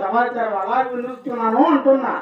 సమాచారం అలాగే వినిస్తున్నాను అంటున్నా.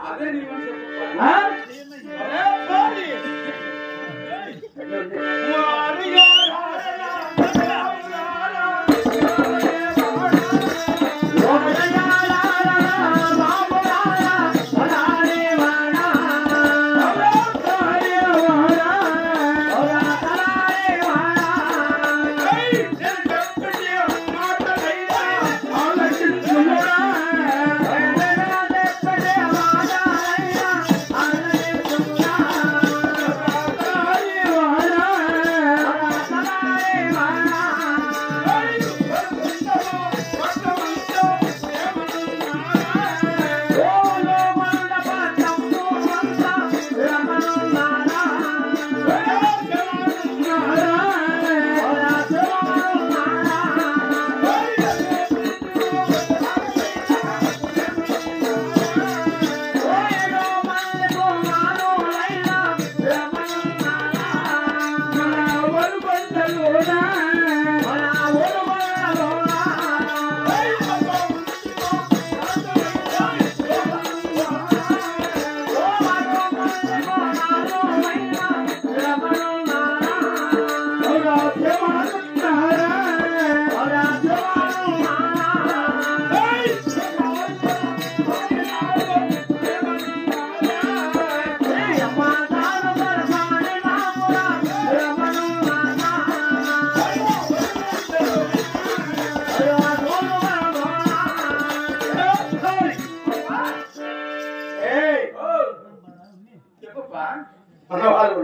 మన వాళ్ళు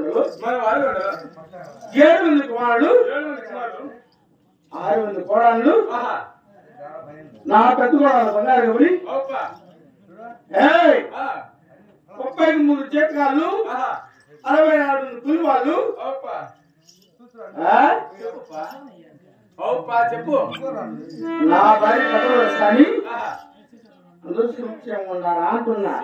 7 మంది కుమారుడు 6 మంది కోడళ్ళు నా పెద్ద కోడలు బంగారు గౌరి 33 చేతకాళ్ళు 64 పులి వాళ్ళు చెప్పు నా భార్య కథలు కానీ ఉన్నారా అంటున్నా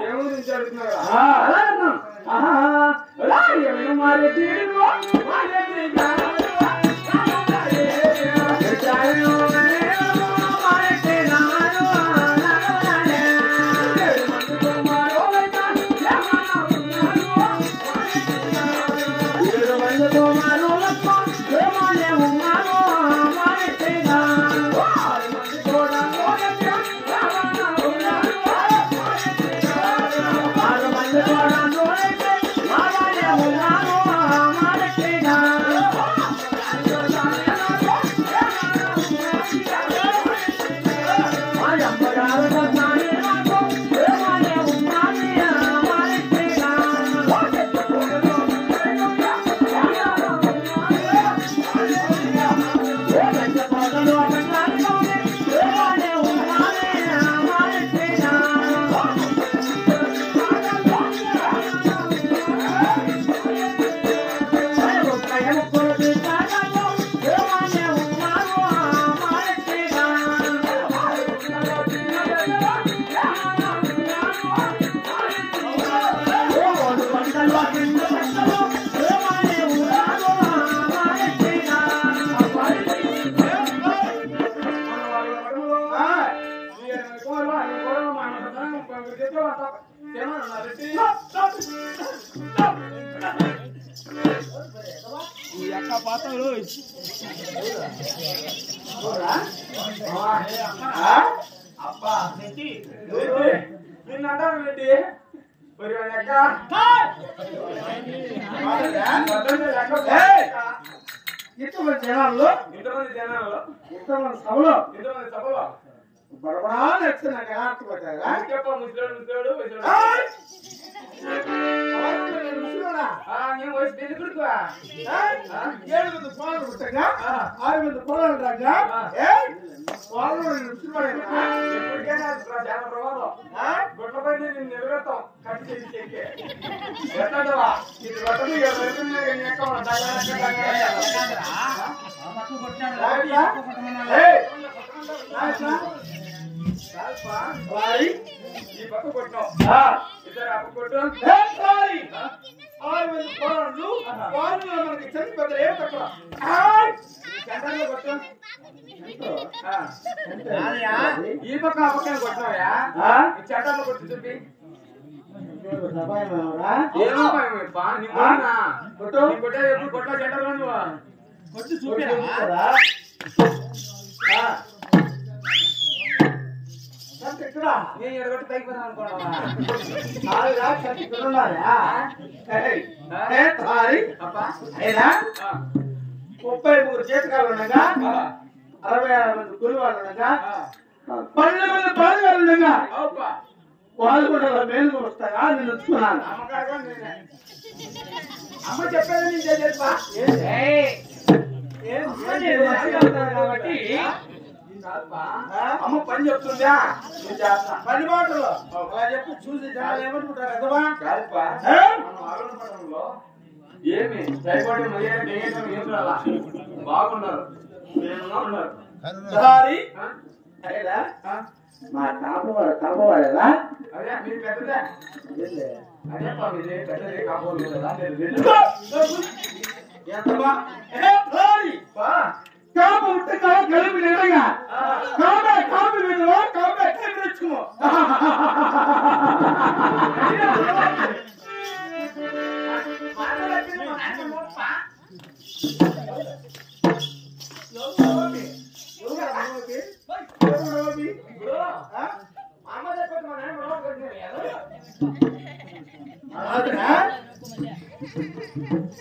జనాల్లో ఇంతమంది సభలో బడబడా నచ్చిన ఈ పక్క ఆ పక్కన కొట్టినావా చెట్టాలు కొట్టి చూపి ఏమో కొట్టే కొట్ట చెట్టాలు నువ్వు కొట్టి చూపిరా నేను ఎడగొట్టి తగ్గిపోతాను అనుకోవడం 33 చేతకాలు ఉండగా 66 మంది గురి వాళ్ళు ఉండగా 12 మంది పాలుగాలు ఉండగా వాళ్ళు కూడా మేలుకు వస్తాగా నేను వచ్చుకున్నాను. అమ్మ చెప్పేది నేను తెలుసా కాబట్టి అమ్మ పని చెప్తుందా పని మాటలు అలా చెప్పి చూసి జనాలు ఏమనుకుంటారు ఎదవా ఏమి సరిపడి బాగున్నారు ఉన్నారు మా కాపవాడేలా అదే మీరు పెద్దదే అదే మీది పెద్దది కాపోలు కదా కాపు ఉట్టగా కలిపి నిడగా కాపు విధువా కాపే తెచ్చుకో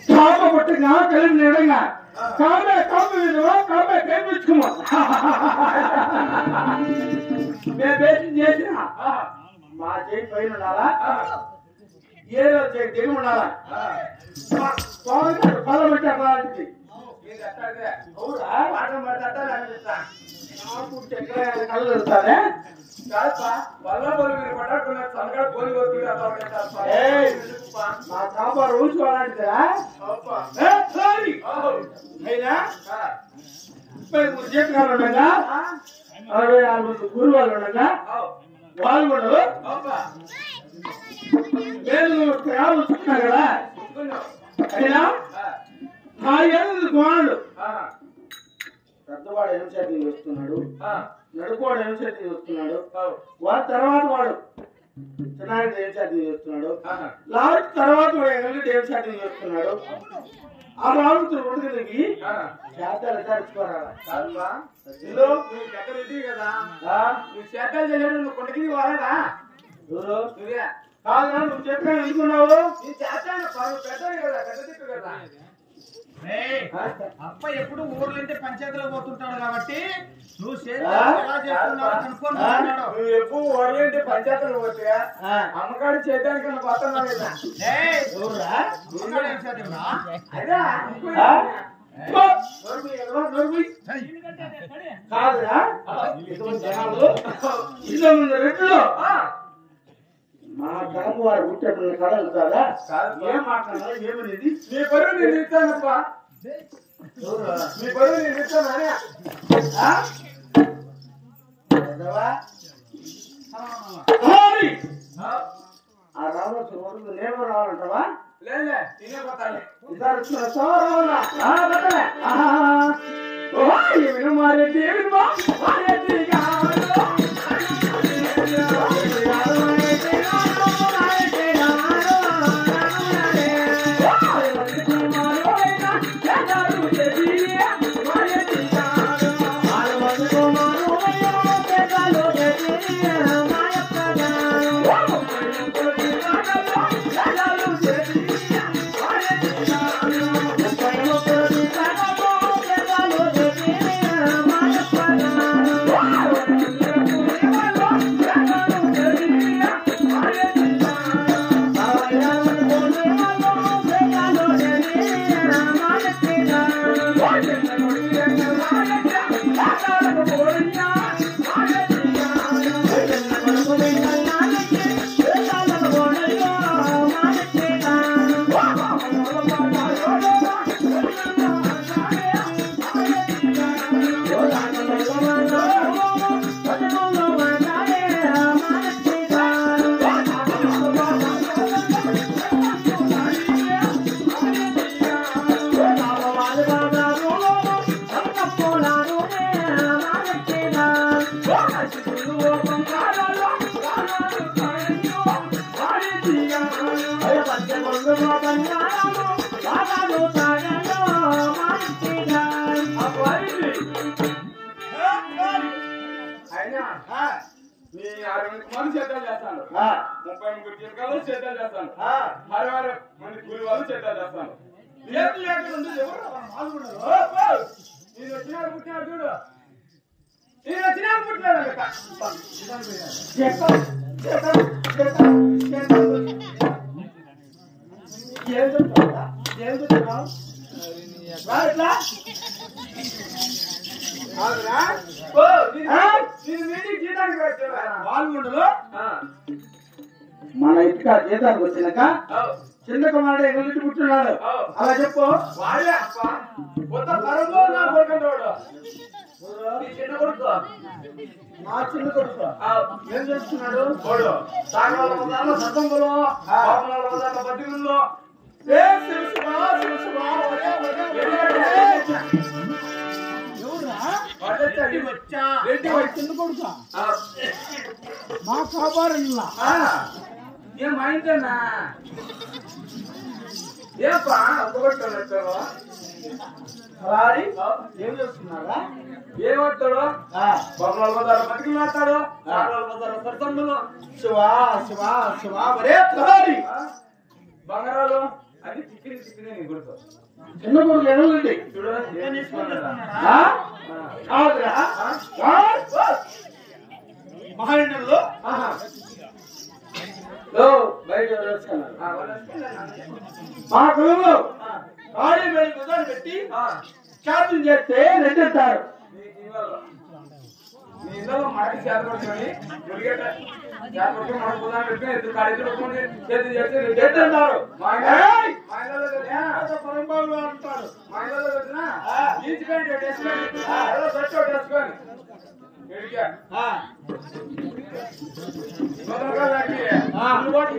కాపు పుట్టగా కలిపి నిడగా కాపు విధువా కాపే తెచ్చుకో మేము చేసిన మా చేయి పైన ఉండాలా ఏ రోజు దిగి ఉండాలా పొలం పెట్టి అలాంటిది కళ్ళు వెళ్తానే మా కాపా రోజు అలాంటిదా అయినా 33 జీతకాలు ఉండగా 64 గురువాళ్ళు ఉండగా వాళ్ళు కూడా వేలు చూస్తున్నారు కదా అయినా ఆ 8 కుమారుడు పెద్దవాడు ఏం సెటింగ్ చేస్తున్నాడు నడుకోవాడు ఏం సెటింగ్ చేస్తున్నాడు వాడి తర్వాత వాడు చిన్నారెడ్డి ఏం సెటింగ్ చేస్తున్నాడు లాస్ట్ తర్వాత వాడు ఎగరెడ్డి ఏం సెటింగ్ చేస్తున్నాడు ఆ రావుతులు కొడుకులకి చేతాలు ఎట్టాడుకోరాలా కాదు నువ్వు చెప్పాను అనుకున్నావు అప్ప ఎప్పుడు ఊర్లంటే పంచాయతీలో పోతుంటాడు కాబట్టి నువ్వు నువ్వు ఎప్పుడు ఊర్లంటే పంచాయతీలో పోతే అమ్మగాడి చేయడానికి పోతున్నావు కదా కాదురా రెడ్డిలో మా కాపు వారు పుట్టేప్పుడు కడలు కాదా ఏం మాట్లాడాలి ఏమనేది నీ బరువు నేను ఇస్తానప్పా నీ బరువు నేను ఇస్తాను ఆ రావచ్చు నేను రావాలంటావా లేలే నేనే పోతాను మారెడ్డి మీ 60 మంది చేద్దాలు చేస్తాను 33 జీవితాలు చేద్దాలు చేస్తాను 60 మంది కూలి వాళ్ళు చేద్దాలు చేస్తాను నేను వచ్చినాడు పుట్టినాడు చూడు నేను వచ్చినాడు పుట్టినాడు మన ఇంటికి జీతానికి వచ్చినాక చిన్న కుమారుడు ఎగురించి పుట్టినాడు అలా చెప్పు వాళ్ళే చిన్న కొడుకు మా చిన్న కొడుకు ఏం చేస్తున్నాడు సతంలో బద్దిగుల్లో మా కాపాడన్నా ఏం మా ఇంటన్నా ఏపా ఒక్కగొట్టాడు అలారి ఏం చేస్తున్నారా ఏమవుతాడు బొమ్మల బజార్ బతికి మాట్లాడు సరసంలో శివా శివా శివా మరే తలారి బంగారాలు అది తిప్పిని నీ గుర్తు చిన్న కొడుకు ఎనుగుండి చూడు మహారాణుల్లో బయట మా కులంలో కాళీ మేడి కుదాలు పెట్టి చార్జింగ్ చేస్తే నెట్టేస్తారు. మీ ఇంట్లో మాటి చేతపడుతుంది మన కుదాలు పెట్టుకుని ఎదురు కాళీ పెట్టుకుని చేతి చేస్తే నెట్టేస్తారు. మా ఇంట్లో పరంబాబు అంటారు. మా ఇంట్లో వచ్చినా జీన్స్ ప్యాంట్ వేసుకొని షర్ట్ ఒకటి వేసుకొని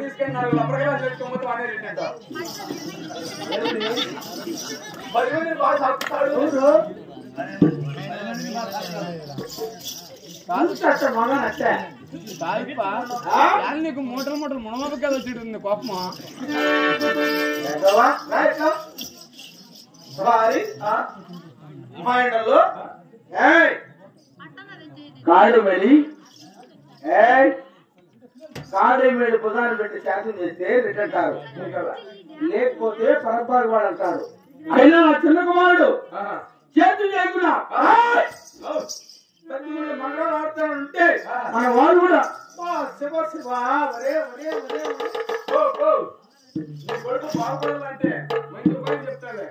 తీసుకొని 4 లబ్బరగా పెట్టుకోకపోతే వాడే రేట్ 10 మంది బాగా చదువుతాడు. నీకు మూటలు మునమక కదా వచ్చింది కోపమా కాళీ మేడి బుధాన్ని పెట్టి శాతం చేస్తే రిటంటారు. లేకపోతే పరపాడు వాడు అంటారు. అయినా నా చిన్న కుమారుడు చేతులు చేయకుండా మంగళ ఆడతానంటే మన వాళ్ళు కూడా శివ శివ కొడుకు బాగుపడాలంటే మంచి పని చెప్తాడే.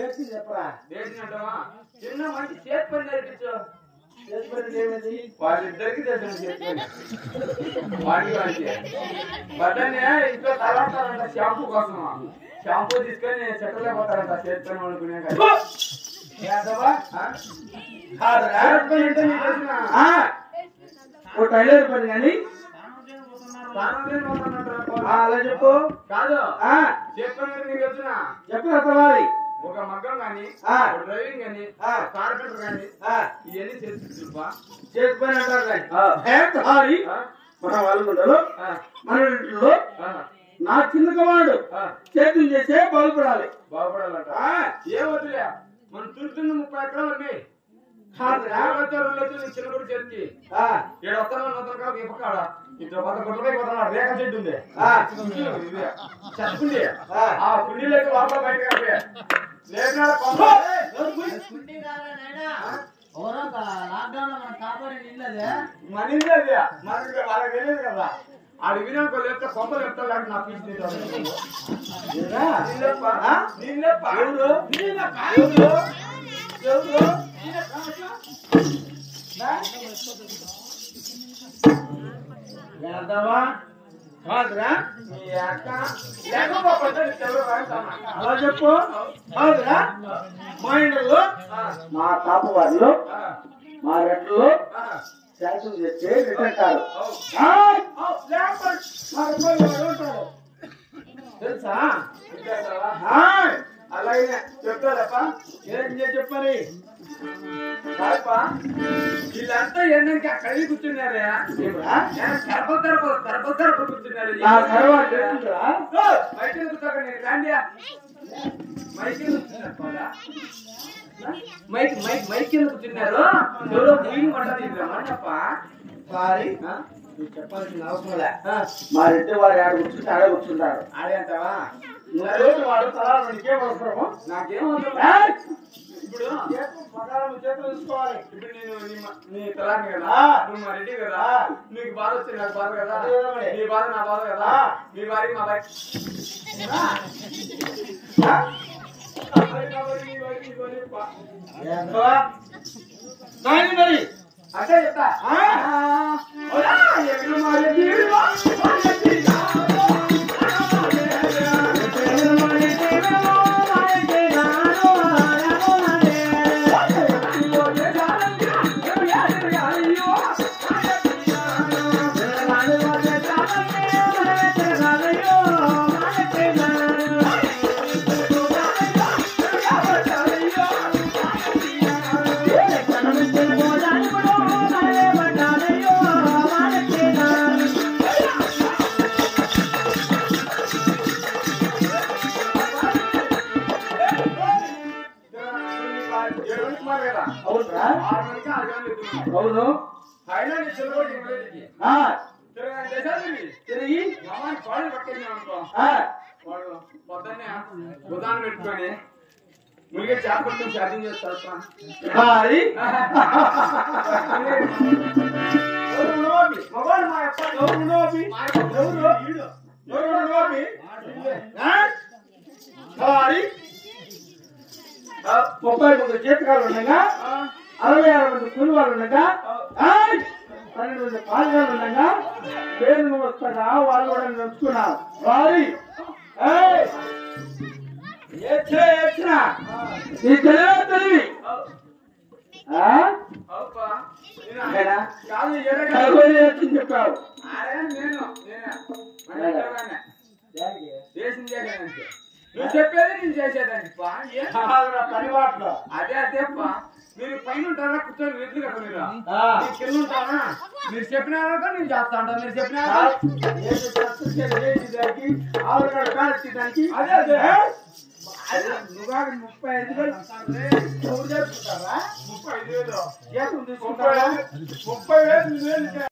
ఏంటి చెప్పరా? ఏంటంటావా చిన్న మంచి చేతి పని నేర్పించు. వాళ్ళిద్దరికి తెలిసిన చేతి పని వాడికి బట్టనే ఇంట్లో తలాడతారంట షాంపూ కోసం. షాంపూ తీసుకొని చెట్టలేకపోతారంట చేతి పని అనుకునే టైలర్ పని కానీ అలా చెప్పు. కాదు చేతి పని నీకు వచ్చిన చెప్పరా తవాలి. ఒక మగ్గం గాని డ్రైవింగ్ గాని కార్పెంటర్ గాని ఇవన్నీ చేతి పని అంటారు. కానీ మన వాళ్ళు మన ఇంట్లో నా చిన్న కుమారుడు చేతులు చేసే బాగుపడాలంట. ఏ వద్దులే మనం చూస్తున్న 30 ఎకరాలు ఉన్నాయి. చిన్న కూడా చేతికి 7 వస్తాను 100 ఎకరాలు ఇప్పకాడ ఇట్లా 10 గుంటలపై పోతున్నా రేఖ చెట్టు ఉంది చెప్పుంది. ఆ కుండీలోకి లోపల బయట మనింది అది మనకి వాళ్ళకి తెలియదు కదా. ఆడు వినాక లేకపోతే కొంపలు చెప్తాడు నా పీస్ అలా చెప్పు. మా ఇంట్లో మా తాప వాళ్ళు మా రెడ్లు శాతం చేస్తే రిటంటారు. తెలుసా? అలాగే చెప్తారప్ప. ఏం చెప్పాలి? వీళ్ళంతా ఏంటంటే కలిగి కూర్చున్నారా? తరప కూర్చున్నారు. మైకి కూర్చోక నేను రాండి. మైక్ కింద కూర్చున్నారు. ఎవరో బియ్యం వంటప్ప సారీ చెప్పాల్సిన అవసరం లే. మా రెడ్డి వారు ఆడ కూర్చుంటే ఆడ కూర్చుంటారు. ఆడే అంటావా? నువ్వు వాడు తలా నీకేం అవసరమో నాకేం అవసరం. ఇప్పుడు చేతులు తీసుకోవాలి. ఇప్పుడు నేను నీ తలాన్ని కదా, నువ్వు మా రెడ్డి కదా, నీకు బాధ వచ్చింది నాకు బాధ కదా, నీ బాధ నా బాధ కదా, మీ వారికి మా వారికి మరి అంటే చెప్తా. అవును తిరిగి పాలు పట్టుకుని అనుకో వాడు పొద్దున్నే ఉదాహరణ పెట్టుకొని మునిగే చేపట్టు ఛార్జింగ్ చేస్తారు. మగవాడు మా అప్ప ముప్పై మంది జీతకాలు ఉండగా 66 మంది కూలి వాళ్ళు ఉండగా 12 మంది పాల్గొలు ఉండగా పేరు వస్తాగా వాళ్ళు కూడా నడుచుకున్నారు వారి నీ తెలివి చెప్పావు నువ్వు చెప్పేది నేను చేసేదాన్ని పనివాట్లో అదే మీరు పైన ఉంటారా కూర్చొని వెతులు కదా మీరు కింద ఉంటారా మీరు చెప్పినారా నేను చేస్తా ఉంటాను మీరు చెప్పినా అదే అదే నువ్వు 35,000 35,000 30,000